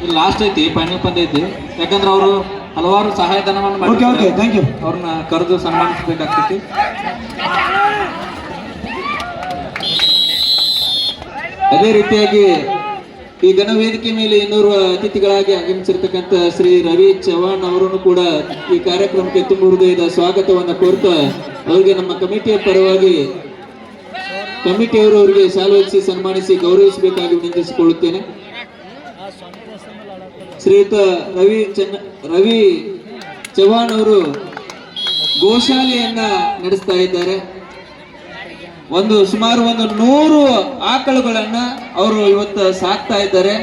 ಇಲ್ಲಿ ಲಾಸ್ಟ್ ಐತಿ, ಫೈನಲ್ ಪಂದ್ಯ ಐತಿ. ಯಾಕಂದ್ರೆ ಅವರು ಹಲವಾರು ಸಹಾಯಧನವನ್ನು ಮಾಡಿ ಅವ್ರನ್ನ ಕರೆದು ಸನ್ಮಾನಿಸಬೇಕಾಗ್ತೈತಿ. ಅದೇ ರೀತಿಯಾಗಿ ಈ ಘನವೇದಿಕೆ ಮೇಲೆ ಇನ್ನೋರ್ವ ಅತಿಥಿಗಳಾಗಿ ಆಗಮಿಸಿರ್ತಕ್ಕಂಥ ಶ್ರೀ ರವಿ ಚವ್ಹಾಣ್ ಅವರನ್ನು ಕೂಡ ಈ ಕಾರ್ಯಕ್ರಮಕ್ಕೆ ತುಂಬ ಹೃದಯದ ಸ್ವಾಗತವನ್ನು ಕೋರ್ತಾ ಅವರಿಗೆ ನಮ್ಮ ಕಮಿಟಿಯ ಪರವಾಗಿ ಕಮಿಟಿಯವರು ಅವರಿಗೆ ಶಾಲು ಹೊದಿಸಿ ಸನ್ಮಾನಿಸಿ ಗೌರವಿಸಬೇಕಾಗಿ ವಿನಂತಿಸಿಕೊಳ್ಳುತ್ತೇನೆ. ಶ್ರೀಯುತ ರವಿ ಚವ್ಹಾಣ್ ಅವರು ಗೋಶಾಲೆಯನ್ನ ನಡೆಸ್ತಾ ಇದ್ದಾರೆ. ಸುಮಾರು 100 ಆಕಳುಗಳನ್ನ ಅವರು ಇವತ್ತು ಸಾಕ್ತಾ ಇದ್ದಾರೆ.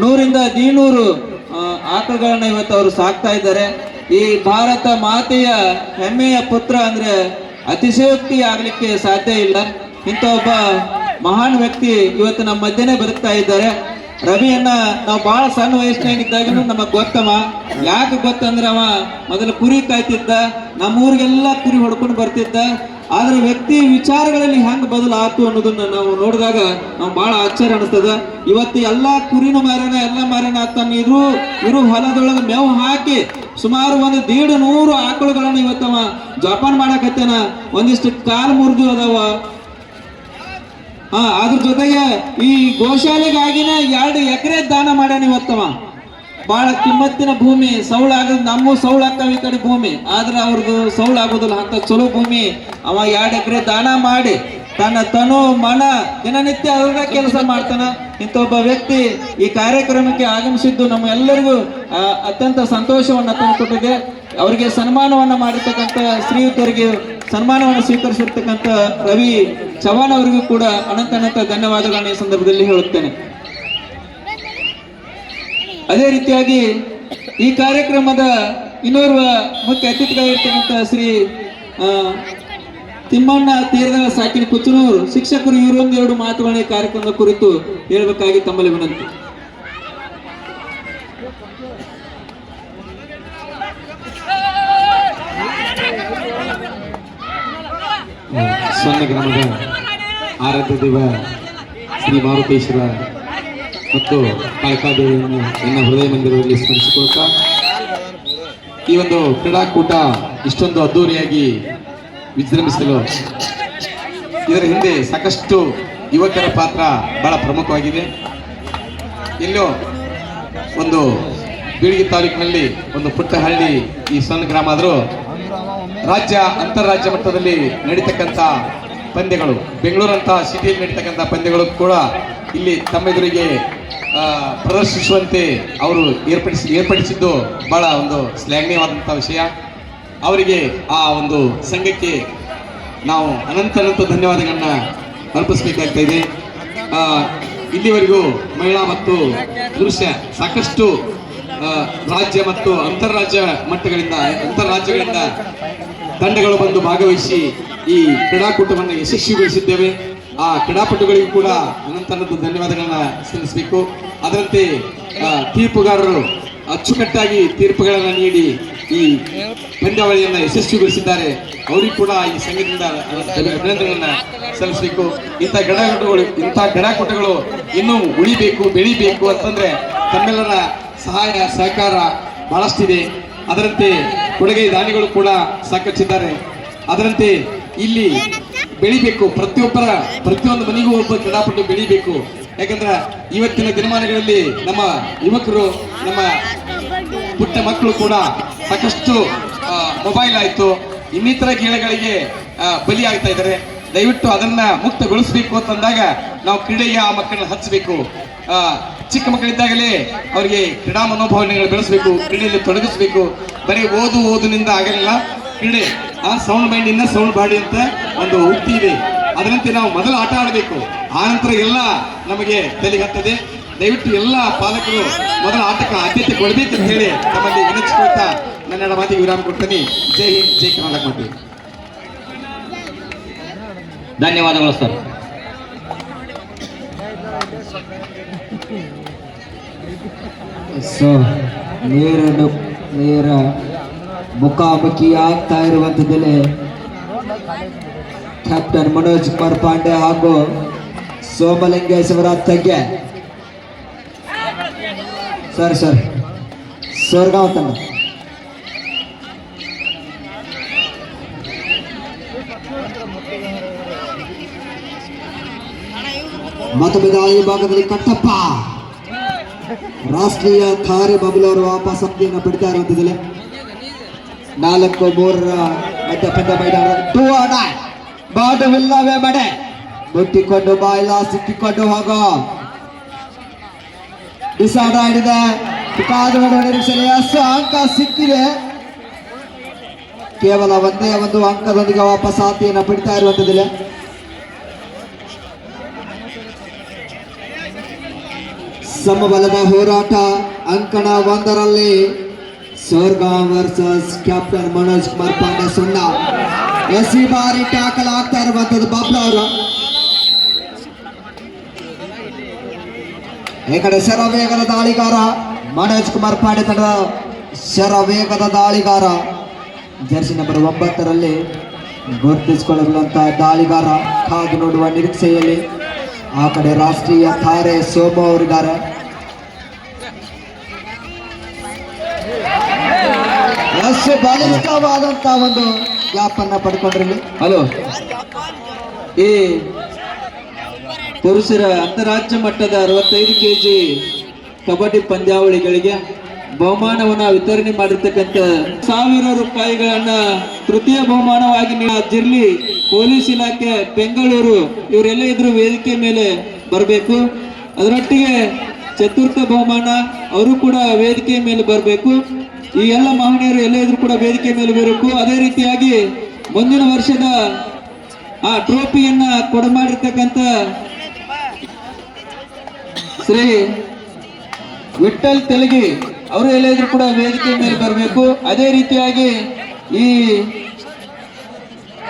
100ರಿಂದ 200 ಆಕಳುಗಳನ್ನ ಇವತ್ತು ಅವರು ಸಾಕ್ತಾ ಇದ್ದಾರೆ. ಈ ಭಾರತ ಮಾತೆಯ ಹೆಮ್ಮೆಯ ಪುತ್ರ ಅಂದ್ರೆ ಅತಿಶಯೋಕ್ತಿ ಆಗ್ಲಿಕ್ಕೆ ಸಾಧ್ಯ ಇಲ್ಲ. ಇಂಥ ಒಬ್ಬ ಮಹಾನ್ ವ್ಯಕ್ತಿ ಇವತ್ತು ನಮ್ಮ ಮಧ್ಯೆನೇ ಬದುಕ್ತಾ ಇದ್ದಾರೆ. ರವಿಯನ್ನ ನಾವು ಬಹಳ ಸಣ್ಣ ವಯಸ್ಸಿನಾಗಿದ್ದಾಗನು ನಮಗ್ ಗೊತ್ತವ. ಯಾಕೆ ಗೊತ್ತಂದ್ರೆ ಅವ ಮೊದಲು ಕುರಿ ಕಾಯ್ತಿದ್ದ, ನಮ್ಮೂರಿಗೆಲ್ಲ ಕುರಿ ಹೊಡ್ಕೊಂಡು ಬರ್ತಿದ್ದ. ಆದ್ರೆ ವ್ಯಕ್ತಿ ವಿಚಾರಗಳಲ್ಲಿ ಹೆಂಗ್ ಬದಲಾತು ಅನ್ನೋದನ್ನ ನಾವು ನೋಡಿದಾಗ ನಾವು ಬಹಳ ಆಶ್ಚರ್ಯ ಅನಿಸ್ತದ. ಇವತ್ತು ಎಲ್ಲಾ ಕುರಿನ ಮಾರಣ ಎಲ್ಲ ಮಾರಣ ತನ್ನ ಇರು ಹೊಲದೊಳಗೆ ಮೇವು ಹಾಕಿ ಸುಮಾರು 150 ಆಕಳುಗಳನ್ನ ಇವತ್ತವ ಜೋಪಾನ ಮಾಡಕತ್ತೇನ. ಒಂದಿಷ್ಟು ಕಾಲು ಮುರಿದು ಅದಾವ. ಅದ್ರ ಜೊತೆಗೆ ಈ ಗೋಶಾಲೆಗಾಗಿನ 2 ಎಕರೆ ದಾನ ಮಾಡ್ಯಾನ ಇವತ್ತವ. ಬಹಳ ಕಿಮ್ಮತ್ತಿನ ಭೂಮಿ, ಸೌಳಾಗದ್ ನಮ್ಮ ಸೌಳಾಗ್ತಾವ ಈ ಕಡೆ ಭೂಮಿ, ಆದ್ರೆ ಅವ್ರದ್ದು ಸೌಳಾಗೋದಿಲ್ಲ. ಅಂತ ಚಲೋ ಭೂಮಿ ಅವ 2 ಎಕರೆ ದಾನ ಮಾಡಿ ತನ್ನ ತನು ಮನ ದಿನನಿತ್ಯ ಅವ್ರದ ಕೆಲಸ ಮಾಡ್ತಾನ. ಇಂಥ ಒಬ್ಬ ವ್ಯಕ್ತಿ ಈ ಕಾರ್ಯಕ್ರಮಕ್ಕೆ ಆಗಮಿಸಿದ್ದು ನಮ್ಮ ಎಲ್ಲರಿಗೂ ಅತ್ಯಂತ ಸಂತೋಷವನ್ನ ತಂದುಕೊಟ್ಟಿದೆ. ಅವರಿಗೆ ಸನ್ಮಾನವನ್ನ ಮಾಡಿರ್ತಕ್ಕಂಥ ಶ್ರೀಯುತರಿಗೆ ಸನ್ಮಾನವನ್ನು ಸ್ವೀಕರಿಸಿರ್ತಕ್ಕಂಥ ರವಿ ಚವ್ಹಾಣ್ ಅವರಿಗೂ ಕೂಡ ಅನಂತ ಧನ್ಯವಾದಗಳನ್ನ ಈ ಸಂದರ್ಭದಲ್ಲಿ ಹೇಳುತ್ತೇನೆ. ಅದೇ ರೀತಿಯಾಗಿ ಈ ಕಾರ್ಯಕ್ರಮದ ಇನ್ನೋರ್ವ ಮುಖ್ಯ ಅತಿಥಿಗಳಿರ್ತಕ್ಕಂಥ ಶ್ರೀ ತಿಮ್ಮಣ್ಣ ತೀರದಳ ಸಾಕಿನ ಕುಚ್ಚನೂರು ಶಿಕ್ಷಕರು ಇವರೊಂದೆರಡು ಮಾತುಗಳನ್ನ ಈ ಕಾರ್ಯಕ್ರಮದ ಕುರಿತು ಹೇಳಬೇಕಾಗಿ ತಮ್ಮಲ್ಲಿ ವಿನಂತಿ. ಸಣ್ಣ ಗ್ರಾಮದ ಆರಾಧ್ಯ ದೇವ ಶ್ರೀ ಮಾರುತೇಶ್ವರ ಮತ್ತು ಕಾಳಿಕಾದೇವಿಯನ್ನು ನನ್ನ ಹೃದಯ ಮಂದಿರದಲ್ಲಿ ಸ್ಮರಿಸಿಕೊಳ್ತಾ ಈ ಒಂದು ಕ್ರೀಡಾಕೂಟ ಇಷ್ಟೊಂದು ಅದ್ದೂರಿಯಾಗಿ ವಿಜೃಂಭಿಸಲು ಇದರ ಹಿಂದೆ ಸಾಕಷ್ಟು ಯುವಕರ ಪಾತ್ರ ಬಹಳ ಪ್ರಮುಖವಾಗಿದೆ. ಎಲ್ಲೋ ಒಂದು ಬೀಳಿಗೆ ತಾಲೂಕಿನಲ್ಲಿ ಒಂದು ಪುಟ್ಟ ಹಳ್ಳಿ, ಈ ಸಣ್ಣ ಗ್ರಾಮ ಆದರೂ ರಾಜ್ಯ ಅಂತಾರಾಜ್ಯ ಮಟ್ಟದಲ್ಲಿ ನಡೀತಕ್ಕಂಥ ಪಂದ್ಯಗಳು, ಬೆಂಗಳೂರಂತಹ ಸಿಟಿಯಲ್ಲಿ ನಡೀತಕ್ಕಂಥ ಪಂದ್ಯಗಳು ಕೂಡ ಇಲ್ಲಿ ತಮ್ಮೆದುರಿಗೆ ಪ್ರದರ್ಶಿಸುವಂತೆ ಅವರು ಏರ್ಪಡಿಸಿದ್ದು ಬಹಳ ಒಂದು ಶ್ಲಾಘನೀಯವಾದಂಥ ವಿಷಯ. ಅವರಿಗೆ ಆ ಒಂದು ಸಂಘಕ್ಕೆ ನಾವು ಅನಂತ ಧನ್ಯವಾದಗಳನ್ನ ಅರ್ಪಿಸಬೇಕಾಗ್ತಾ ಇದೆ. ಇಲ್ಲಿವರೆಗೂ ಮಹಿಳಾ ಮತ್ತು ಪುರುಷ ಸಾಕಷ್ಟು ರಾಜ್ಯ ಮತ್ತು ಅಂತರ್ರಾಜ್ಯಗಳಿಂದ ತಂಡಗಳು ಬಂದು ಭಾಗವಹಿಸಿ ಈ ಕ್ರೀಡಾಕೂಟವನ್ನು ಯಶಸ್ವಿಗೊಳಿಸಿದ್ದೇವೆ. ಆ ಕ್ರೀಡಾಪಟುಗಳಿಗೂ ಕೂಡ ಅನಂತ ಧನ್ಯವಾದಗಳನ್ನ ಸಲ್ಲಿಸಬೇಕು. ಅದರಂತೆ ತೀರ್ಪುಗಾರರು ಅಚ್ಚುಕಟ್ಟಾಗಿ ತೀರ್ಪುಗಳನ್ನು ನೀಡಿ ಈ ಪಂದ್ಯಾವಳಿಯನ್ನು ಯಶಸ್ವಿಗೊಳಿಸಿದ್ದಾರೆ. ಅವರಿಗೂ ಕೂಡ ಈ ಸಂಘದಿಂದ ಅಭಿನಂದನೆಗಳನ್ನ ಸಲ್ಲಿಸಬೇಕು. ಇಂಥ ಕ್ರೀಡಾಕೂಟಗಳು ಇನ್ನೂ ಉಳಿಬೇಕು, ಬೆಳಿಬೇಕು ಅಂತಂದ್ರೆ ತಮ್ಮೆಲ್ಲರ ಸಹಾಯ ಸಹಕಾರ ಬಹಳಷ್ಟಿದೆ. ಅದರಂತೆ ಕೊಡುಗೆ ದಾನಿಗಳು ಕೂಡ ಸಾಕಷ್ಟಿದ್ದಾರೆ. ಅದರಂತೆ ಇಲ್ಲಿ ಬೆಳಿಬೇಕು, ಪ್ರತಿಯೊಂದು ಮನೆಗೂ ಒಬ್ಬ ಕ್ರೀಡಾಪಟು ಬೆಳಿಬೇಕು. ಯಾಕಂದ್ರೆ ಇವತ್ತಿನ ದಿನಮಾನಗಳಲ್ಲಿ ನಮ್ಮ ಯುವಕರು, ನಮ್ಮ ಪುಟ್ಟ ಮಕ್ಕಳು ಕೂಡ ಸಾಕಷ್ಟು ಮೊಬೈಲ್ ಆಯ್ತು, ಇನ್ನಿತರ ಗೇಳಗಳಿಗೆ ಬಲಿ ಆಗ್ತಾ ಇದ್ದಾರೆ. ದಯವಿಟ್ಟು ಅದನ್ನ ಮುಕ್ತಗೊಳಿಸಬೇಕು ಅಂತಂದಾಗ ನಾವು ಕ್ರೀಡೆಗೆ ಆ ಮಕ್ಕಳನ್ನ ಹಚ್ಚಬೇಕು. ಚಿಕ್ಕ ಮಕ್ಕಳಿದ್ದಾಗಲೇ ಅವರಿಗೆ ಕ್ರೀಡಾ ಮನೋಭಾವನೆಗಳು ಬೆಳೆಸಬೇಕು, ಕ್ರೀಡೆಯಲ್ಲಿ ತೊಡಗಿಸಬೇಕು. ಬರೀ ಓದುನಿಂದ ಆಗಲಿಲ್ಲ, ಕ್ರೀಡೆ ಸೌಂಡ್ ಮೈಂಡ್ ಇನ್ನ ಸೌಂಡ್ ಬಾಡಿ ಅಂತ ಒಂದು ಉಕ್ತಿ ಇದೆ. ಅದರಂತೆ ನಾವು ಮೊದಲು ಆಟ ಆಡಬೇಕು, ಆನಂತರ ಎಲ್ಲ ನಮಗೆ ತಲೆಗತ್ತದೆ. ದಯವಿಟ್ಟು ಎಲ್ಲ ಪಾಲಕರು ಮೊದಲ ಆಟಕ್ಕೆ ಆದ್ಯತೆ ಕೊಡಬೇಕಂತ ಹೇಳಿ ನಮ್ಮಲ್ಲಿ ವಿನಂತಿಸಿಕೊಳ್ತಾ ನನ್ನ ಮಾತಿಗೆ ವಿರಾಮ ಕೊಡ್ತೀನಿ. ಜೈ ಹಿಂದ್, ಜೈ ಕರ್ನಾಟಕ ಮಾತೆ. ಧನ್ಯವಾದಗಳು ಸರ್. ಸೊ ನೇರ ಮುಖಾಮುಖಿ ಆಗ್ತಾ ಇರುವಂಥದ್ದಲ್ಲಿ ಕ್ಯಾಪ್ಟನ್ ಮನೋಜ್ ಕುಮಾರ್ ಪಾಂಡೆ ಹಾಗೂ ಸೋಮಲಿಂಗೇಶ್ವರ ತಗ್ಗೆ ಸರಿ ಸರಿ ಸೋರ್ಗಾಂವ್ ತಂಡ ಮತ್ತೊಮ್ಮೆ ದಾಳಿ ಭಾಗದಲ್ಲಿ ಕಟ್ಟಪ್ಪ ರಾಷ್ಟ್ರೀಯ ಖಾರೆ ಬಬುಲ್ ಅವರು ವಾಪಸ್ ಅಪ್ಪಿಯನ್ನು ಬಿಡ್ತಾ ಇರುವಂತದ್ದಿಲ್ಲ 4-3 ಮಧ್ಯ ಪಂದ್ಯ ಮೈದಾನ ಬಾಟವಿಲ್ಲವೇ ಬಡೆ ಮುಟ್ಟಿಕೊಂಡು ಬಾಯಿಲ ಸಿಕ್ಕಿಕೊಂಡು ಹೋಗೋ ಡಿಸೈಡ್ ಆಡಿದೆ ಕಾದು ನೋಡುವ ನಿರೀಕ್ಷೆಯಲ್ಲಿ ಅಂಕ ಸಿಕ್ಕಿದೆ ಕೇವಲ ಒಂದೇ ಒಂದು ಅಂಕದೊಂದಿಗೆ ವಾಪಸ್ ಆತಿಯನ್ನು ಬಿಡ್ತಾ ಇರುವಂತದ್ದಿಲ್ಲ ಸಮಬಲದ ಹೋರಾಟ ಅಂಕಣ 1ರಲ್ಲಿ ಸೋರ್ಗಾಂವ್ ವರ್ಸಸ್ ಕ್ಯಾಪ್ಟನ್ ಮನೋಜ್ ಕುಮಾರ್ ಪಾಂಡೆ ಸುಣ್ಣ ಎಸಿ ಬಾರಿ ಟ್ಯಾಕಲ್ ಆಗ್ತಾ ಇರುವಂತದ್ದು ಬಾಬ್ಲಾ ಅವರು ಈ ಕಡೆ ಶರವೇಗದ ದಾಳಿಗಾರ ಮನೋಜ್ ಕುಮಾರ್ ಪಾಂಡೆ ತಂಡದ ಶರವೇಗದ ದಾಳಿಗಾರ ಜರ್ಸಿ ನಂಬರ್ 9ರಲ್ಲಿ ಗುರುತಿಸಿಕೊಳ್ಳುವಂತಹ ದಾಳಿಗಾರ ಕಾದು ನೋಡುವ ನಿರೀಕ್ಷೆಯಲ್ಲಿ ಆ ಕಡೆ ರಾಷ್ಟ್ರೀಯ ತಾರೆ ಸೋಮು ಅವರಿದ್ದಾರೆ ಅಷ್ಟು ಬಲಿಷ್ಠವಾದಂತ ಒಂದು ಗ್ಯಾಪ್ ಅನ್ನ ಪಡ್ಕೊಂಡ್ರಿ. ಹಲೋ, ಈ ಪುರುಷರ ಅಂತಾರಾಜ್ಯ ಮಟ್ಟದ 65 kg ಕಬಡ್ಡಿ ಪಂದ್ಯಾವಳಿಗಳಿಗೆ ಬಹುಮಾನವನ್ನ ವಿತರಣೆ ಮಾಡಿರ್ತಕ್ಕಂಥ 1000 ರೂಪಾಯಿಗಳನ್ನ ತೃತೀಯ ಬಹುಮಾನವಾಗಿ ಜಿರ್ಲಿ ಪೊಲೀಸ್ ಇಲಾಖೆ ಬೆಂಗಳೂರು ಇವರೆಲ್ಲ ಇದ್ರು ವೇದಿಕೆ ಮೇಲೆ ಬರಬೇಕು. ಅದರೊಟ್ಟಿಗೆ ಚತುರ್ಥ ಬಹುಮಾನ ಅವರು ಕೂಡ ವೇದಿಕೆ ಮೇಲೆ ಬರಬೇಕು. ಈ ಎಲ್ಲ ಮಹನೀಯರು ಎಲ್ಲ ಇದ್ರು ಕೂಡ ವೇದಿಕೆ ಮೇಲೆ ಬರಬೇಕು. ಅದೇ ರೀತಿಯಾಗಿ ಮುಂದಿನ ವರ್ಷದ ಆ ಟ್ರೋಫಿಯನ್ನ ಕೊಡಮಾಡಿರ್ತಕ್ಕಂಥ ಶ್ರೀ ವಿಠಲ್ ತೆಲಗಿ ಅವರು ಎಲ್ಲ ಇದ್ರು ಕೂಡ ವೇದಿಕೆ ಮೇಲೆ ಬರಬೇಕು. ಅದೇ ರೀತಿಯಾಗಿ ಈ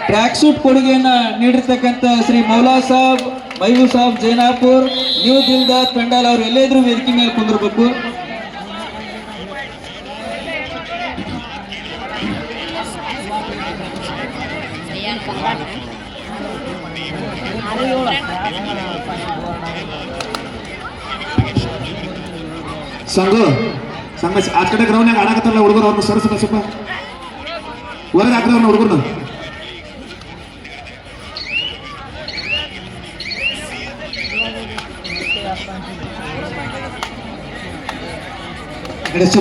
ಟ್ರ್ಯಾಕ್ ಸೂಟ್ ಕೊಡುಗೆಯನ್ನ ನೀಡಿರ್ತಕ್ಕಂಥ ಶ್ರೀ ಮೌಲಾ ಸಾಬ್ ಮೈಬೂ ಸಾಬ್ ಜೈನಾಪುರ್ ನ್ಯೂ ದಿಲ್ದಾರ್ ಪೆಂಡಾಲ್ ಅವರು ಎಲ್ಲ ಇದ್ರು ವೇದಿಕೆ ಮೇಲೆ ಕುಂದಿರ್ಬೇಕು. ಸಂಘ ಆ ಕಡೆ ಗ್ರೌಂಡ್ನಾಗ ಆಡಕತ್ತಲ್ಲ ಹುಡುಗರು ಅವ್ರನ್ನ ಸರಸ ಸ್ವಲ್ಪ ಹೊರಗೆ ಹಾಕಿದ ಅವ್ರನ್ನ ಹುಡುಗರ್ನ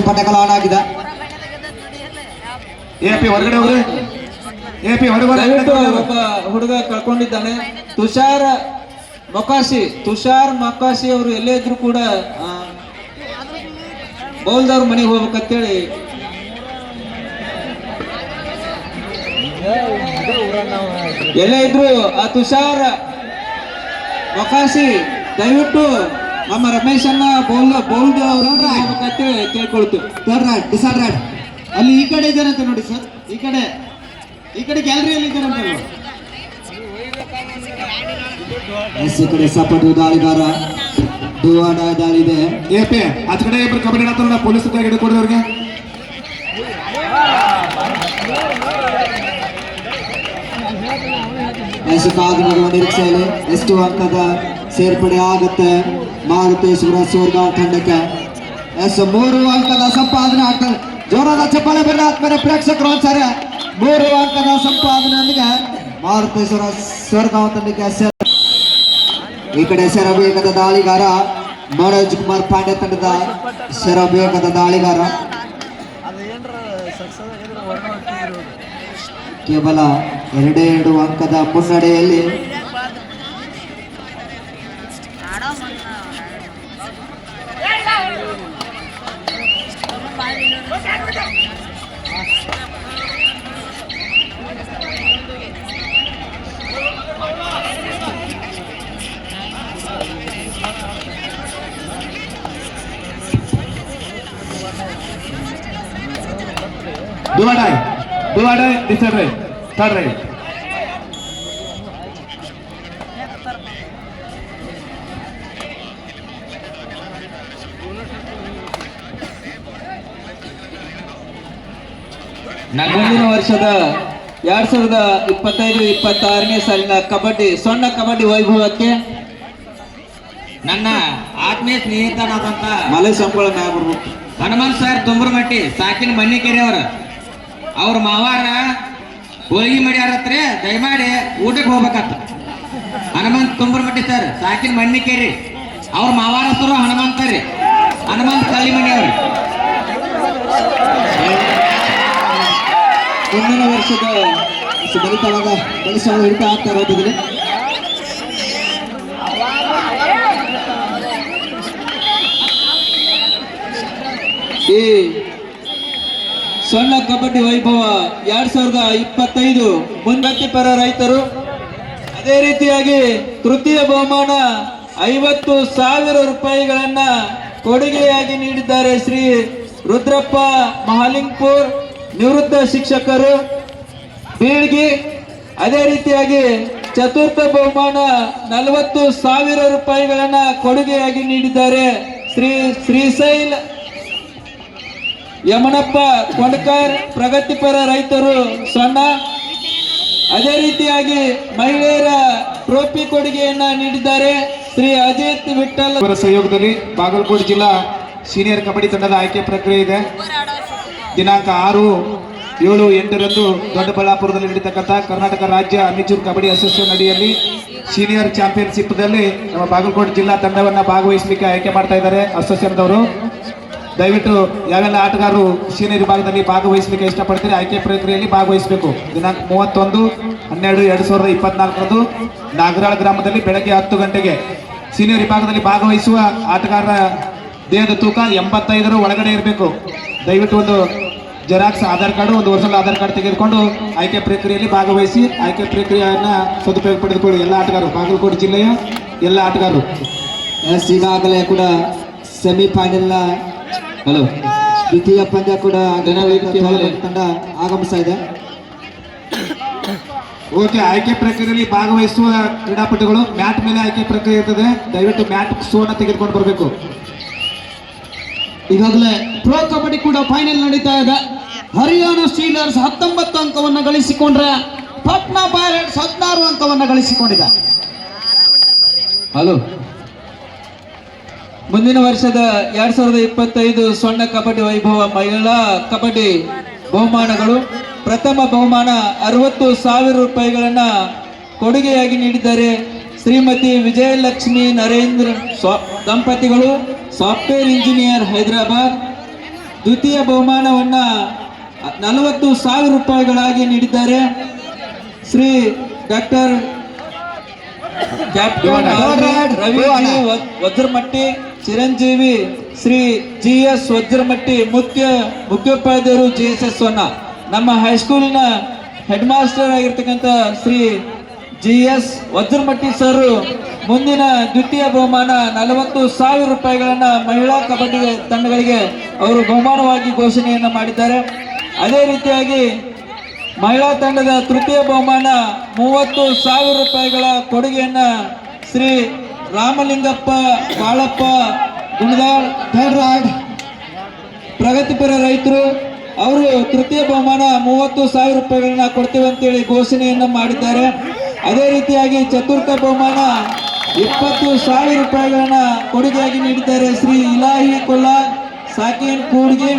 ಪಟಕಲ ಆನ್ ಆಗಿದೆ. ಎಪಿ ಹೊರಗಡೆ ಹೋಗ್ರಿ. ಎಪಿ ಹೊರಗಡೆ ಒಬ್ಬ ಹುಡುಗ ಕಳ್ಕೊಂಡಿದ್ದಾನೆ, ತುಷಾರ್ ಮೊಕಾಶಿ ಅವರು ಎಲ್ಲೇ ಇದ್ರು ಕೂಡ ಬೌಲ್ದವ್ರ ಮನೆಗೆ ಹೋಗ್ಬೇಕಂತೇಳಿ ಎಲ್ಲೇ ಇದ್ರು ಆ ತುಷಾರ್ ಮೊಕಾಶಿ ದಯವಿಟ್ಟು ನಮ್ಮ ರಮೇಶ್ ಅನ್ನ ಬೌಲ್ದವ್ರ ಹೋಗ್ಬೇಕಂತೇಳಿ ಕೇಳ್ಕೊಳ್ತೀವಿ. ಡಿಸೈಡ್ ರೈಟ್ ಅಲ್ಲಿ ಈ ಕಡೆ ಇದ್ದಾರಂತೆ ನೋಡಿ ಸರ್, ಈ ಕಡೆ ಗ್ಯಾಲರಿಯಲ್ಲಿ ಇದ್ದಾರಂತೆ. ಈ ಕಡೆ ಸಪೋರ್ಟ್ ದಾಳಿಗಾರ ಡುವಾಡ ದಾಳಿ ಇದೆ. ಎಪಿ ಆಚ ಕಡೆ ಇಬ್ರು ಕಬಡ್ಡಿ ಆಡ್ತಾರ ಪೊಲೀಸ್ ಹಿಡಿಕೊಡ್ರಿ ಅವ್ರಿಗೆ. ಕಾದು ನೋಡುವ ನಿರೀಕ್ಷೆಯಲ್ಲಿ ಎಷ್ಟು ಅಂಕದ ಸೇರ್ಪಡೆ ಆಗುತ್ತೆ ಮಾರುತೇಶ್ವರ ಸೋರ್ಗಾಂವ್ ತಂಡಕ್ಕೆ. 3 ಅಂಕದ ಸಂಪಾದನೆ ಆಗ್ತದೆ. ಜೋರಾದ ಚಪ್ಪಾಳೆ ಬರಲಿ ಆದ್ಮೇಲೆ ಪ್ರೇಕ್ಷಕರು ಒಂದ್ಸರಿ 3 ಅಂಕದ ಸಂಪಾದನೆಯೊಂದಿಗೆ ಮಾರುತೇಶ್ವರ ಸೋರ್ಗಾಂವ್ ತಂಡಕ್ಕೆ. ಈ ಕಡೆ ಶರವೇಗದ ದಾಳಿಗಾರ ಮನೋಜ್ ಕುಮಾರ್ ಪಾಂಡೆ ತಂಡದ ಶರವೇಗದ ದಾಳಿಗಾರ ಕೇವಲ 2 ಅಂಕದ ಮುನ್ನಡೆಯಲ್ಲಿ divide decide right third right. ಮುಂದಿನ ವರ್ಷದ 2025-26ನೇ ಸಾಲಿನ ಸಣ್ಣ ಕಬಡ್ಡಿ ವೈಭವಕ್ಕೆ ನನ್ನ ಆಟ ಆತ್ಮೀಯ ಸ್ನೇಹಿತನಾದಂತ ಮಲೆ ಸಂಬಳ ಮ್ಯಾಗ ಬರ್ಬೇಕು. ಹನುಮಂತ್ ಸರ್ ತುಂಬರಮಟ್ಟಿ ಸಾಕಿನ ಮಣ್ಣಿಕೆರೆ ಅವ್ರ ಮಾವಾರ ಹೋಳಿಗೆ ಮಾಡ್ಯಾರತ್ರಿ, ದಯಮಾಡಿ ಊಟಕ್ಕೆ ಹೋಗ್ಬೇಕತ್ತ. ಹನುಮಂತ್ ತುಂಬರಮಟ್ಟಿ ಸರ್ ಸಾಕಿನ ಮಣ್ಣಿಕೆರೆ ಅವ್ರ ಮಾವಾರ ಹೆಸರು ಹನುಮಂತ ರೀ, ಹನುಮಂತ್ ಕಳ್ಳಿಮಣಿ ಅವ್ರಿ. ಮುಂದಿನ ವರ್ಷದ ಬಲಿತವಾದ ಬಲಿಸಲು ಹಿಡಿತ ಆಗ್ತಾ ಇರೋದಿಲ್ಲ. ಈ ಸಣ್ಣ ಕಬಡ್ಡಿ ವೈಭವ 2025 ಮುಂಗತಿಪರ ರೈತರು, ಅದೇ ರೀತಿಯಾಗಿ ತೃತೀಯ ಬಹುಮಾನ 50,000 ರೂಪಾಯಿಗಳನ್ನ ಕೊಡುಗೆಯಾಗಿ ನೀಡಿದ್ದಾರೆ ಶ್ರೀ ರುದ್ರಪ್ಪ ಮಹಾಲಿಂಗಪುರ್, ನಿವೃತ್ತ ಶಿಕ್ಷಕರು ಬೀಳ್ಗಿ. ಅದೇ ರೀತಿಯಾಗಿ ಚತುರ್ಥ ಬಹುಮಾನ 40,000 ರೂಪಾಯಿಗಳನ್ನ ಕೊಡುಗೆಯಾಗಿ ನೀಡಿದ್ದಾರೆ ಶ್ರೀಶೈಲ್ ಯಮನಪ್ಪ ಕೊಂಡಕರ್, ಪ್ರಗತಿಪರ ರೈತರು ಸಣ್ಣ. ಅದೇ ರೀತಿಯಾಗಿ ಮಹಿಳೆಯರ ಟ್ರೋಫಿ ಕೊಡುಗೆಯನ್ನ ನೀಡಿದ್ದಾರೆ ಶ್ರೀ ಅಜಿತ್ ವಿಠಲ್. ಅವರ ಸಹಯೋಗದಲ್ಲಿ ಬಾಗಲಕೋಟೆ ಜಿಲ್ಲಾ ಸೀನಿಯರ್ ಕಬಡ್ಡಿ ತಂಡದ ಆಯ್ಕೆ ಪ್ರಕ್ರಿಯೆ ಇದೆ. ದಿನಾಂಕ 6, 7, 8ರಂದು ದೊಡ್ಡಬಳ್ಳಾಪುರದಲ್ಲಿ ನಡೀತಕ್ಕಂಥ ಕರ್ನಾಟಕ ರಾಜ್ಯ ಅಮೆಚೂರ್ ಕಬಡ್ಡಿ ಅಸೋಸಿಯೇಷನ್ ಅಡಿಯಲ್ಲಿ ಸೀನಿಯರ್ ಚಾಂಪಿಯನ್ಶಿಪ್ದಲ್ಲಿ ನಮ್ಮ ಬಾಗಲಕೋಟೆ ಜಿಲ್ಲಾ ತಂಡವನ್ನು ಭಾಗವಹಿಸಲಿಕ್ಕೆ ಆಯ್ಕೆ ಮಾಡ್ತಾ ಇದ್ದಾರೆ ಅಸೋಸಿಯೇಷನ್ದವರು. ದಯವಿಟ್ಟು ಯಾವೆಲ್ಲ ಆಟಗಾರರು ಸೀನಿಯರ್ ವಿಭಾಗದಲ್ಲಿ ಭಾಗವಹಿಸಲಿಕ್ಕೆ ಇಷ್ಟಪಡ್ತೀರಿ ಆಯ್ಕೆ ಪ್ರಕ್ರಿಯೆಯಲ್ಲಿ ಭಾಗವಹಿಸಬೇಕು. ದಿನಾಂಕ 31/12/2024ರಂದು ನಾಗರಾಳ ಗ್ರಾಮದಲ್ಲಿ ಬೆಳಗ್ಗೆ 10 ಗಂಟೆಗೆ ಸೀನಿಯರ್ ವಿಭಾಗದಲ್ಲಿ ಭಾಗವಹಿಸುವ ಆಟಗಾರರ ದೇಹದ ತೂಕ 85 ಒಳಗಡೆ ಇರಬೇಕು. ದಯವಿಟ್ಟು ಒಂದು ಜೆರಾಕ್ಸ್ ಆಧಾರ್ ಕಾರ್ಡು, ಒಂದು ಒರಿಜಿನಲ್ ಆಧಾರ್ ಕಾರ್ಡ್ ತೆಗೆದುಕೊಂಡು ಆಯ್ಕೆ ಪ್ರಕ್ರಿಯೆಯಲ್ಲಿ ಭಾಗವಹಿಸಿ ಆಯ್ಕೆ ಪ್ರಕ್ರಿಯೆಯನ್ನು ಸದುಪಯೋಗ ಪಡೆದುಕೊಳ್ಳಿ ಎಲ್ಲ ಆಟಗಾರರು, ಬಾಗಲಕೋಟೆ ಜಿಲ್ಲೆಯ ಎಲ್ಲ ಆಟಗಾರರು. ಈಗಾಗಲೇ ಕೂಡ ಸೆಮಿಫೈನಲ್ನ ದ್ವಿತೀಯ ಪಂದ್ಯ ಕೂಡ ತಂಡ ಆಗಮಿಸ್ತಾ ಇದೆ. ಓಕೆ, ಆಯ್ಕೆ ಪ್ರಕ್ರಿಯೆಯಲ್ಲಿ ಭಾಗವಹಿಸುವ ಕ್ರೀಡಾಪಟುಗಳು ಮ್ಯಾಟ್ ಮೇಲೆ ಆಯ್ಕೆ ಪ್ರಕ್ರಿಯೆ ಇರ್ತದೆ. ದಯವಿಟ್ಟು ಮ್ಯಾಟ್ ಶೋನ ತೆಗೆದುಕೊಂಡು ಬರಬೇಕು. ಈಗಾಗಲೇ ಪ್ರೋ ಕಬಡ್ಡಿ ಕೂಡ ಫೈನಲ್ ನಡೀತಾ ಇದೆ. ಹರಿಯಾಣ ಸ್ಟೀಲರ್ಸ್ 19 ಅಂಕವನ್ನು ಗಳಿಸಿಕೊಂಡ್ರೆ ಪಾಟ್ನಾ ಪೈರೇಟ್ಸ್ 16 ಅಂಕವನ್ನು ಗಳಿಸಿಕೊಂಡಿದೆ. ಹಲೋ, ಮುಂದಿನ ವರ್ಷದ 2025 ಸ್ವರ್ಣ ಕಬಡ್ಡಿ ವೈಭವ ಮಹಿಳಾ ಕಬಡ್ಡಿ ಬಹುಮಾನಗಳು. ಪ್ರಥಮ ಬಹುಮಾನ 60,000 ರೂಪಾಯಿಗಳನ್ನ ಕೊಡುಗೆಯಾಗಿ ನೀಡಿದ್ದಾರೆ ಶ್ರೀಮತಿ ವಿಜಯಲಕ್ಷ್ಮಿ ನರೇಂದ್ರ ದಂಪತಿಗಳು, ಸಾಫ್ಟ್ವೇರ್ ಇಂಜಿನಿಯರ್, ಹೈದರಾಬಾದ್. ದ್ವಿತೀಯ ಬಹುಮಾನವನ್ನ 40,000 ರೂಪಾಯಿಗಳಾಗಿ ನೀಡಿದ್ದಾರೆ ಶ್ರೀ ಡಾಕ್ಟರ್ ರವಿ ವಜ್ರಮಟ್ಟಿ, ಚಿರಂಜೀವಿ ಶ್ರೀ GS ವಜ್ರಮಟ್ಟಿ, ಮುಖ್ಯೋಪಾಧ್ಯಾಯರು JSS ಹೊನ್ನ. ನಮ್ಮ ಹೈಸ್ಕೂಲಿನ ಹೆಡ್ ಮಾಸ್ಟರ್ ಆಗಿರ್ತಕ್ಕಂಥ ಶ್ರೀ GS ವಜ್ರಮಟ್ಟಿ ಸರ್ ಮುಂದಿನ ದ್ವಿತೀಯ ಬಹುಮಾನ 40,000 ರೂಪಾಯಿಗಳನ್ನ ಮಹಿಳಾ ಕಬಡ್ಡಿ ತಂಡಗಳಿಗೆ ಅವರು ಬಹುಮಾನವಾಗಿ ಘೋಷಣೆಯನ್ನ ಮಾಡಿದ್ದಾರೆ. ಅದೇ ರೀತಿಯಾಗಿ ಮಹಿಳಾ ತಂಡದ ತೃತೀಯ ಬಹುಮಾನ 30,000 ರೂಪಾಯಿಗಳ ಕೊಡುಗೆಯನ್ನ ಶ್ರೀ ರಾಮಲಿಂಗಪ್ಪ ಬಾಳಪ್ಪ ಗುಣದಾಳ್, ಪ್ರಗತಿಪರ ರೈತರು, ಅವರು ತೃತೀಯ ಬಹುಮಾನ 30,000 ರೂಪಾಯಿಗಳನ್ನ ಕೊಡ್ತೇವೆ ಅಂತೇಳಿ ಘೋಷಣೆಯನ್ನ ಮಾಡಿದ್ದಾರೆ. ಅದೇ ರೀತಿಯಾಗಿ ಚತುರ್ಥ ಬಹುಮಾನ 20,000 ರೂಪಾಯಿಗಳನ್ನ ಕೊಡುಗೆಯಾಗಿ ನೀಡಿದ್ದಾರೆ ಶ್ರೀ ಇಲಾಹಿ ಕೊಲ್ಲಾರ್, ಸಾಕಿನ್ ಕೂಡ್ಗಿ.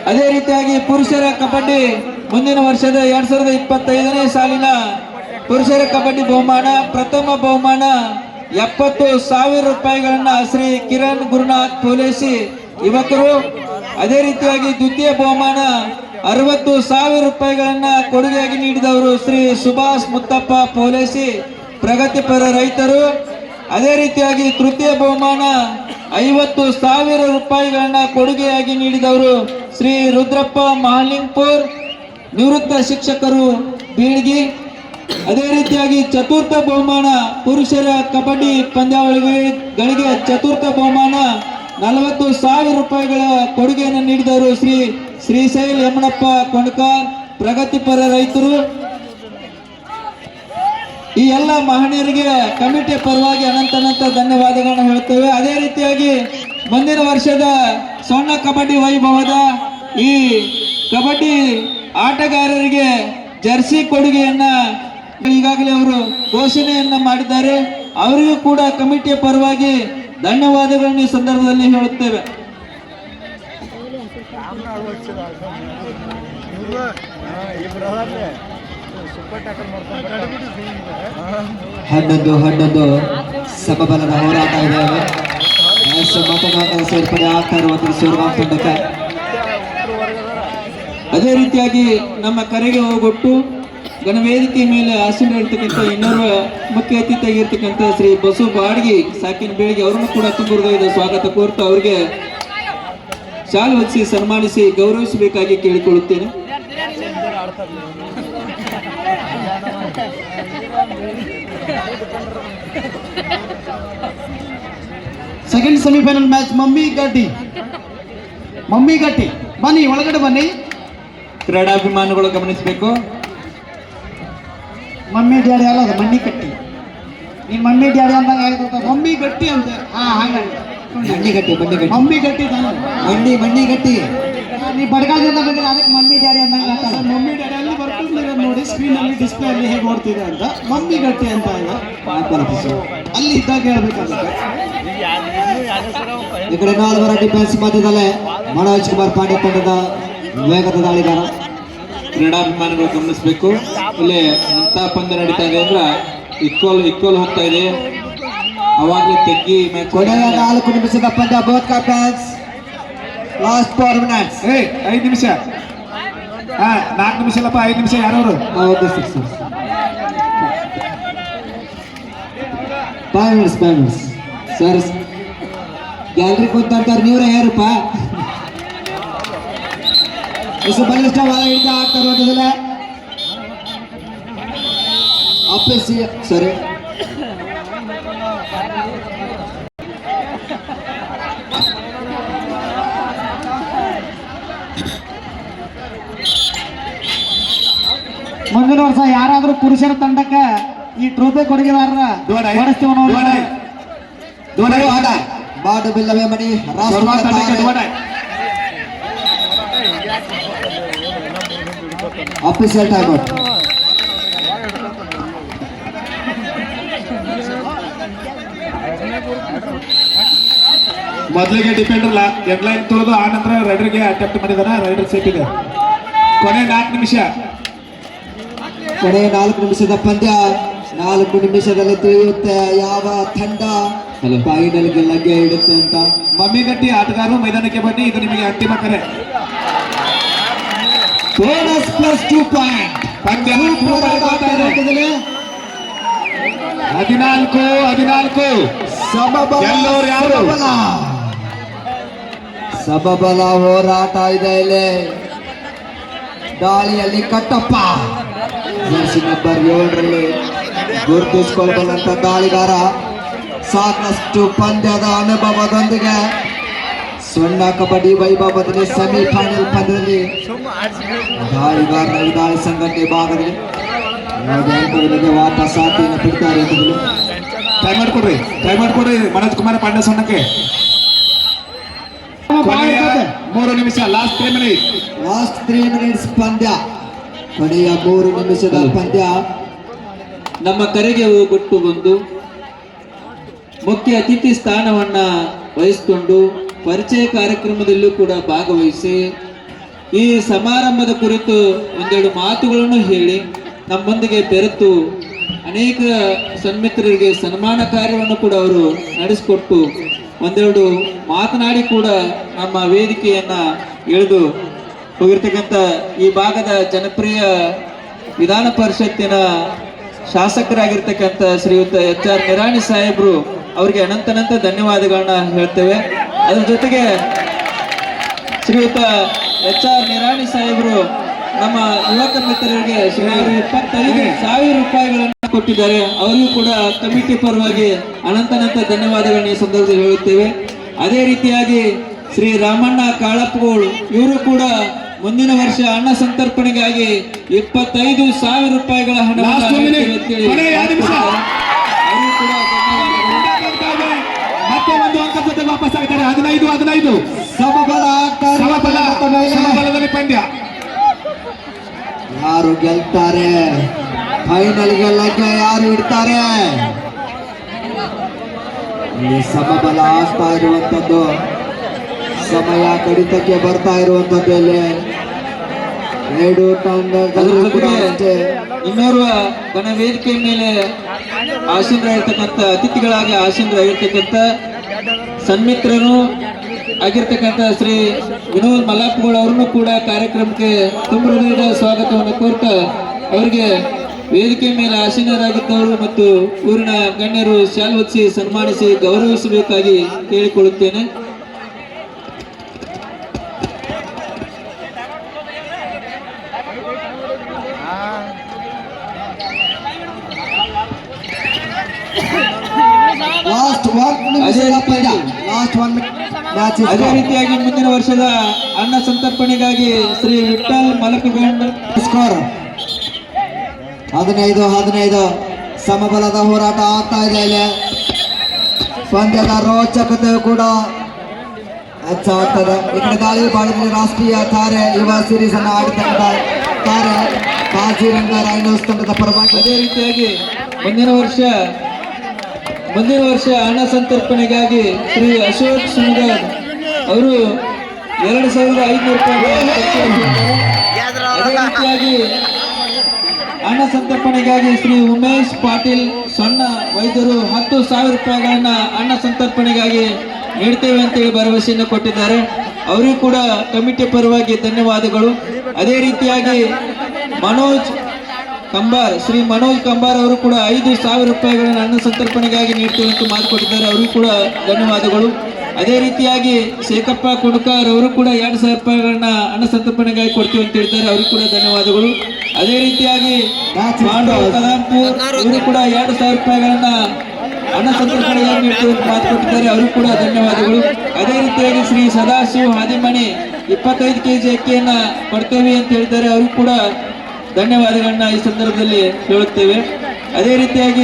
ಅದೇ ರೀತಿಯಾಗಿ ಪುರುಷರ ಕಬಡ್ಡಿ ಮುಂದಿನ ವರ್ಷದ 2025ನೇ ಸಾಲಿನ ಪುರುಷರ ಕಬಡ್ಡಿ ಬಹುಮಾನ ಪ್ರಥಮ ಬಹುಮಾನ 70,000 ರೂಪಾಯಿಗಳನ್ನ ಶ್ರೀ ಕಿರಣ್ ಗುರುನಾಥ್ ಪೋಲೇಸಿ ಯುವಕರು. ಅದೇ ರೀತಿಯಾಗಿ ದ್ವಿತೀಯ ಬಹುಮಾನ 60,000 ರೂಪಾಯಿಗಳನ್ನ ಕೊಡುಗೆಯಾಗಿ ನೀಡಿದವರು ಶ್ರೀ ಸುಭಾಷ್ ಮುತ್ತಪ್ಪ ಪೋಲೇಸಿ, ಪ್ರಗತಿಪರ ರೈತರು. ಅದೇ ರೀತಿಯಾಗಿ ತೃತೀಯ ಬಹುಮಾನ 50,000 ರೂಪಾಯಿಗಳನ್ನ ಕೊಡುಗೆಯಾಗಿ ನೀಡಿದವರು ಶ್ರೀ ರುದ್ರಪ್ಪ ಮಹಾಲಿಂಗಪುರ್, ನಿವೃತ್ತ ಶಿಕ್ಷಕರು ಬೀಳ್ಗಿ. ಅದೇ ರೀತಿಯಾಗಿ ಚತುರ್ಥ ಬಹುಮಾನ ಪುರುಷರ ಕಬಡ್ಡಿ ಪಂದ್ಯಾವಳಿಗಳಿಗೆ ಚತುರ್ಥ ಬಹುಮಾನ 40,000 ರೂಪಾಯಿಗಳ ಕೊಡುಗೆಯನ್ನು ನೀಡಿದವರು ಶ್ರೀಶೈಲ್ ಯಮನಪ್ಪ ಕೊಂಡಕಾರ್, ಪ್ರಗತಿಪರ ರೈತರು. ಈ ಎಲ್ಲ ಮಹನೀಯರಿಗೆ ಕಮಿಟಿಯ ಪರವಾಗಿ ಅನಂತ ಧನ್ಯವಾದಗಳನ್ನು ಹೇಳುತ್ತೇವೆ. ಅದೇ ರೀತಿಯಾಗಿ ಮುಂದಿನ ವರ್ಷದ ಸ್ವರ್ಣ ಕಬಡ್ಡಿ ವೈಭವದ ಈ ಕಬಡ್ಡಿ ಆಟಗಾರರಿಗೆ ಜರ್ಸಿ ಕೊಡುಗೆಯನ್ನ ಈಗಾಗಲೇ ಅವರು ಘೋಷಣೆಯನ್ನ ಮಾಡಿದ್ದಾರೆ. ಅವರಿಗೂ ಕೂಡ ಕಮಿಟಿಯ ಪರವಾಗಿ ಧನ್ಯವಾದಗಳನ್ನು ಈ ಸಂದರ್ಭದಲ್ಲಿ ಹೇಳುತ್ತೇವೆ. ಹನ್ನೊಂದು ಸಮಬಲದ ಹೋರಾಟ ಇದೆ. ಮತದಾರರ ಸೇರ್ಪಡೆ ಆಗ್ತಾ ಇರುವಂತಹ ಶಿವಗಾಂ ತಂಡಕ್ಕೆ. ಅದೇ ರೀತಿಯಾಗಿ ನಮ್ಮ ಕರೆಗೆ ಹೋಗೊಟ್ಟು ಗಣವೇದಿಕೆ ಮೇಲೆ ಆಸೀನರಿರ್ತಕ್ಕಂಥ ಇನ್ನೋರ್ವ ಮುಖ್ಯ ಅತಿಥಿಯಾಗಿರ್ತಕ್ಕಂಥ ಶ್ರೀ ಬಸು ಬಾಡ್ಗಿ ಸಾಕಿನ ಬೇಳಿಗೆ ಅವರನ್ನು ಕೂಡ ತುಂಬ ಹೃದಯದ ಸ್ವಾಗತ ಕೋರ್ತಾ ಅವರಿಗೆ ಶಾಲು ಹೊದಿಸಿ ಸನ್ಮಾನಿಸಿ ಗೌರವಿಸಬೇಕಾಗಿ ಕೇಳಿಕೊಳ್ಳುತ್ತೇನೆ. ಸೆಕೆಂಡ್ ಸೆಮಿಫೈನಲ್ ಮ್ಯಾಚ್ ಮಮ್ಮಿ ಗಟ್ಟಿ ಬನ್ನಿ, ಒಳಗಡೆ ಬನ್ನಿ. ಕ್ರೀಡಾಭಿಮಾನಿಗಳು ಗಮನಿಸಬೇಕು. ಮಮ್ಮಿ ಡ್ಯಾಡಿ ಅಲ್ಲ, ಅದು ಮಣ್ಣಿ ಕಟ್ಟಿ. ನೀನ್ ಮಮ್ಮಿ ಡ್ಯಾಡಿ ಅಂದಾಗ ಆಗಿರ್ತ ಮಮ್ಮಿ ಗಟ್ಟಿ ಅಂತ. ಹಂಗ ಮಣ್ಣಿ ಗಟ್ಟಿ ಮಮ್ಮಿ ಗಟ್ಟಿ ತಾನೆ, ಮಣ್ಣಿ ಗಟ್ಟಿ. ನೀ ಬಡಗಾಲದಿಂದ ಬಂದ್ರೆ ಅದಕ್ಕೆ ಮಮ್ಮಿ ಡ್ಯಾಡಿ ಅಂದಂಗ. ಮಮ್ಮಿ ಡ್ಯಾಡಿ ಅಲ್ಲಿ ಬರ್ತಿದ್ರೆ ನೋಡಿ ಸ್ಕ್ರೀನ್ ಅಲ್ಲಿ ಡಿಸ್ಪ್ಲೇ ಅಲ್ಲಿ ಹೇಗೆ ಓಡ್ತಿದೆ ಅಂತ ಮಮ್ಮಿ ಗಟ್ಟಿ ಅಂತ ಅಲ್ಲಿ ಇದ್ದಾಗ ಹೇಳ್ಬೇಕಾಗುತ್ತೆ. ಈ ಕಡೆ 4 ಡಿಫೆನ್ಸ್ ಮಧ್ಯದಲ್ಲೇ ಮನೋಜ್ ಕುಮಾರ್ ಪಾಂಡೆ ತಂಡದ ವೇಗದ ದಾಳಿಗಾರ. ಕ್ರೀಡಾಭಿಮಾನಿಗಳು ಗಮನಿಸಬೇಕು. ಇಲ್ಲಿ ಅಂತ ಪಂದ್ಯ ನಡೀತಾ ಇದೆ ಅಂದ್ರ ಇಕ್ವಲ್ ಹೋಗ್ತಾ ಇದೆ. ಅವಾಗಲೇ ತೆಗ್ಗಿ ಮ್ಯಾಚ್. ಕೊನೆಯ 4 ನಿಮಿಷದ ಪಂದ್ಯ. Both captains last 4 minutes. 5 ನಿಮಿಷ. 4 ನಿಮಿಷ ಅಲ್ಲಪ್ಪ, 5 ನಿಮಿಷ. ಯಾರವರು? ಹೌದು ಸರ್. 5 minutes sir. ಗ್ಯಾಲರಿ ಕೂತಾಡ್ತಾರೆ, ನೀವ್ರೆ ಯಾರಪ್ಪ? ಎಷ್ಟು ಬಲಿಷ್ಠವಾದ ಆಗ್ತಾ ಇರುವಂತದಲ್ಲ ಅಪ್ಪಿಸಿ. ಸರಿ, ಮುಂದಿನ ವರ್ಷ ಯಾರಾದ್ರೂ ಪುರುಷರ ತಂಡಕ್ಕೆ ಈ ಟ್ರೋಫಿ ಕೊಡುಗೆದಾರರ ಬಾಡು ಬಿಲ್ಲವೇ ಮಣಿ ಆಫೀಸಿಯಲ್ ಟೈಮ್ ಔಟ್. ಮೊದಲಿಗೆ ಡಿಫೆಂಡರ್ ಹೆಡ್ಲೈನ್ ತೋರಿದು ಆ ನಂತರ ರೈಡರ್ಗೆ ಅಟೆಂಪ್ಟ್ ಮಾಡಿದಾನ. ರೈಡರ್ ಸೇಫ್ ಇದೆ. ಕೊನೆ 4 ನಿಮಿಷ. ಕೊನೆ 4 ನಿಮಿಷದ ಪಂದ್ಯ. 4 ನಿಮಿಷದಲ್ಲಿ ತಿಳಿಯುತ್ತೆ ಯಾವ ತಂಡ ಫೈನಲ್ಗೆ ಲಗ್ಗೆ ಇಡುತ್ತೆ ಅಂತ. ಮಮ್ಮಿಗಟ್ಟಿ ಆಟಗಾರರು ಮೈದಾನಕ್ಕೆ ಬನ್ನಿ, ಇದು ನಿಮಗೆ ಅಂತಿಮ ಕರೆ. Bonus plus 2 point. ಪಂದ್ಯ 14 ಸಮಬಲ ಹೋರಾಟ ಇದೆ ಇಲ್ಲಿ. ದಾಳಿಯಲ್ಲಿ ಕಟ್ಟಪ್ಪ ಜರ್ಸಿ ನಂಬರ್ 7ರಲ್ಲಿ ಗುರುತಿಸಿಕೊಳ್ಳಬಲ್ಲಂತ ದಾಳಿಗಾರ. ಸಾಕಷ್ಟು ಪಂದ್ಯದ ಅನುಭವದೊಂದಿಗೆ ಸಣ್ಣ ಕಬಡ್ಡಿ ವೈಭವದಲ್ಲಿ ಸೆಮಿಫೈನಲ್ ಪಂದ್ಯದಲ್ಲಿ ದಾಳಿಗಾರನ ಈ ದಾಳಿ ಸಂಘಟನೆ ಭಾಗದಲ್ಲಿ ಅಂಕಗಳಿಗೆ ವಾಪಸ್ ಆತಿಯನ್ನು ಬಿಡ್ತಾರೆ. ಟೈಮ್ ಮಾಡ್ಕೊಡ್ರಿ ಮನೋಜ್ ಕುಮಾರ್ ಪಾಂಡೆ ಸಣ್ಣಕ್ಕೆ. 3 ನಿಮಿಷ. ಲಾಸ್ಟ್ 3 ಮಿನಿಟ್ಸ್ ಪಂದ್ಯ. ಕೊನೆಯ 3 ನಿಮಿಷದ ಪಂದ್ಯ. ನಮ್ಮ ಕರೆಗೆ ಹೋಗೊಟ್ಟು ಬಂದು ಮುಖ್ಯ ಅತಿಥಿ ಸ್ಥಾನವನ್ನ ವಹಿಸಿಕೊಂಡು ಪರಿಚಯ ಕಾರ್ಯಕ್ರಮದಲ್ಲೂ ಕೂಡ ಭಾಗವಹಿಸಿ ಈ ಸಮಾರಂಭದ ಕುರಿತು ಒಂದೆರಡು ಮಾತುಗಳನ್ನು ಹೇಳಿ ನಮ್ಮೊಂದಿಗೆ ಬೆರೆತು ಅನೇಕ ಸನ್ಮಿತ್ರರಿಗೆ ಸನ್ಮಾನ ಕಾರ್ಯವನ್ನು ಕೂಡ ಅವರು ನಡೆಸಿಕೊಟ್ಟು ಒಂದೆರಡು ಮಾತನಾಡಿ ಕೂಡ ನಮ್ಮ ವೇದಿಕೆಯನ್ನ ಎಳೆದು ಹೋಗಿರ್ತಕ್ಕಂಥ ಈ ಭಾಗದ ಜನಪ್ರಿಯ ವಿಧಾನ ಪರಿಷತ್ತಿನ ಶಾಸಕರಾಗಿರ್ತಕ್ಕಂಥ ಶ್ರೀಯುತ HR ನಿರಾಣಿ ಸಾಹೇಬರು ಅವರಿಗೆ ಅನಂತ ಧನ್ಯವಾದಗಳನ್ನ ಹೇಳ್ತೇವೆ. ಅದ್ರ ಜೊತೆಗೆ ಶ್ರೀಯುತ HR ನಿರಾಣಿ ಸಾಹೇಬರು ನಮ್ಮ ಯುವಕ ಮಿತ್ರರಿಗೆ ಸುಮಾರು 25,000 ರೂಪಾಯಿಗಳನ್ನು ಕೊಟ್ಟಿದ್ದಾರೆ. ಅವರಿಗೂ ಕೂಡ ಕಮಿಟಿ ಪರವಾಗಿ ಅನಂತ ಧನ್ಯವಾದಗಳನ್ನ ಈ ಸಂದರ್ಭದಲ್ಲಿ ಹೇಳುತ್ತೇವೆ. ಅದೇ ರೀತಿಯಾಗಿ ಶ್ರೀ ರಾಮಣ್ಣ ಕಾಳಪ್ಪಗೋಳು ಇವರು ಕೂಡ ಮುಂದಿನ ವರ್ಷ ಅನ್ನ ಸಂತರ್ಪಣೆಗಾಗಿ 25,000 ರೂಪಾಯಿಗಳ ಹಣವನ್ನು ಮತ್ತೆ ಒಂದು ಅಂಕ ಜೊತೆ ವಾಪಸ್ ಆಗ್ತಾರೆ. 15 ಸಮಬಲದಲ್ಲಿ ಪಂದ್ಯ. ಯಾರು ಗೆಲ್ತಾರೆ, ಫೈನಲ್ಗೆ ಲಗ್ಗೆ ಯಾರು ಇಡ್ತಾರೆ? ಇಲ್ಲಿ ಸಮಬಲ ಆಗ್ತಾ ಇರುವಂತದ್ದು, ಸಮಯ ಕಡಿತಕ್ಕೆ ಬರ್ತಾ ಇರುವಂತದ್ದು. ಇಲ್ಲಿ ಎರಡು ತಂಡಗಳು ಕೂಡ ಅಷ್ಟೇ. ಇನ್ನೋರ್ವ ಗಣ ವೇದಿಕೆ ಮೇಲೆ ಆಸೀನರಾಗಿರ್ತಕ್ಕಂಥ ಅತಿಥಿಗಳಾಗಿ ಆಸೀನರಾಗಿರ್ತಕ್ಕಂಥ ಸನ್ಮಿತ್ರರು ಆಗಿರ್ತಕ್ಕಂಥ ಶ್ರೀ ವಿನೋದ್ ಮಲ್ಲಾಪುಗೋಳ್ ಅವರನ್ನು ಕೂಡ ಕಾರ್ಯಕ್ರಮಕ್ಕೆ ತುಂಬ ಹೃದಯದ ಸ್ವಾಗತವನ್ನು ಕೋರ್ತಾ ಅವರಿಗೆ ವೇದಿಕೆ ಮೇಲೆ ಆಸೀನರಾಗಿದ್ದವರು ಮತ್ತು ಊರಿನ ಗಣ್ಯರು ಶಾಲು ಹೊತ್ತಿಸಿ ಸನ್ಮಾನಿಸಿ ಗೌರವಿಸಬೇಕಾಗಿ ಕೇಳಿಕೊಳ್ಳುತ್ತೇನೆ. ಅದೇ ರೀತಿಯಾಗಿ ಮುಂದಿನ ವರ್ಷದ ಅನ್ನ ಸಂತರ್ಪಣೆಗಾಗಿ ಶ್ರೀ ವಿಠ್ಠಲ್ ಮಲಕಗೊಂಡ ಸ್ಕೋರ್ 15-15 ಸಮಬಲದ ಹೋರಾಟ ಆಗ್ತಾ ಇದೆ. ಇಲ್ಲಿ ಪಂದ್ಯದ ರೋಚಕತೆ ಕೂಡ ಹೆಚ್ಚಾಗ್ತದೆ. ಈ ಕಡೆ ದಾಳಿ ಭಾಗದಲ್ಲಿ ರಾಷ್ಟ್ರೀಯ ತಾರೆ ಯುವ ಸೀರೀಸ್ ಅನ್ನು ಆಡಿದಂತ ತಾರೆ ಕಾಜಿರಂಗ ರೈನೋಸ್ ತಂಡದ ಪರವಾಗಿ. ಅದೇ ರೀತಿಯಾಗಿ ಮುಂದಿನ ವರ್ಷ ಹಣ ಸಂತರ್ಪಣೆಗಾಗಿ ಶ್ರೀ ಅಶೋಕ್ ಸುಮಗರ್ ಅವರು 2,500 ರೂಪಾಯಿಗಳನ್ನು ಅದೇ ರೀತಿಯಾಗಿ ಹಣ ಸಂತರ್ಪಣೆಗಾಗಿ ಶ್ರೀ ಉಮೇಶ್ ಪಾಟೀಲ್ ಸಣ್ಣ ವೈದ್ಯರು 10,000 ರೂಪಾಯಿಗಳನ್ನ ಹಣ ಸಂತರ್ಪಣೆಗಾಗಿ ನೀಡ್ತೇವೆ ಅಂತೇಳಿ ಭರವಸೆಯನ್ನು ಕೊಟ್ಟಿದ್ದಾರೆ. ಅವರಿಗೂ ಕೂಡ ಕಮಿಟಿ ಪರವಾಗಿ ಧನ್ಯವಾದಗಳು. ಅದೇ ರೀತಿಯಾಗಿ ಶ್ರೀ ಮನೋಜ್ ಕಂಬಾರ್ ಅವರು ಕೂಡ 5,000 ರೂಪಾಯಿಗಳನ್ನು ಹಣ ಸಂತರ್ಪಣೆಗಾಗಿ ನೀಡ್ತೇವೆ ಅಂತ ಮಾತು ಕೊಟ್ಟಿದ್ದಾರೆ. ಅವರಿಗೂ ಕೂಡ ಧನ್ಯವಾದಗಳು. ಅದೇ ರೀತಿಯಾಗಿ ಶೇಖಪ್ಪ ಕುಣಕಾರ್ ಅವರು ಕೂಡ 2,000 ರೂಪಾಯಿಗಳನ್ನ ಹಣ ಸಂತರ್ಪಣೆಗಾಗಿ ಕೊಡ್ತೀವಿ ಅಂತ ಹೇಳ್ತಾರೆ. ಅವರಿಗೂ ಕೂಡ ಧನ್ಯವಾದಗಳು. ಅದೇ ರೀತಿಯಾಗಿ ಪಾಂಡವ್ ಕಲಾಂಪುರ್ ಇವರು ಕೂಡ 2,000 ರೂಪಾಯಿಗಳನ್ನ ಹಣ ಸಂತರ್ಪಣೆಗಾಗಿ ನೀಡ್ತೀವಿ ಅಂತ ಮಾತು ಕೊಟ್ಟಿದ್ದಾರೆ. ಅವರಿಗೂ ಕೂಡ ಧನ್ಯವಾದಗಳು. ಅದೇ ರೀತಿಯಾಗಿ ಶ್ರೀ ಸದಾಶಿವ್ ಹಾದಿಮಣಿ 25 kg ಅಕ್ಕಿಯನ್ನ ಕೊಡ್ತೇವೆ ಅಂತ ಹೇಳಿದ್ದಾರೆ. ಅವರಿಗೂ ಕೂಡ ಧನ್ಯವಾದಗಳನ್ನ ಈ ಸಂದರ್ಭದಲ್ಲಿ ಹೇಳುತ್ತೇವೆ. ಅದೇ ರೀತಿಯಾಗಿ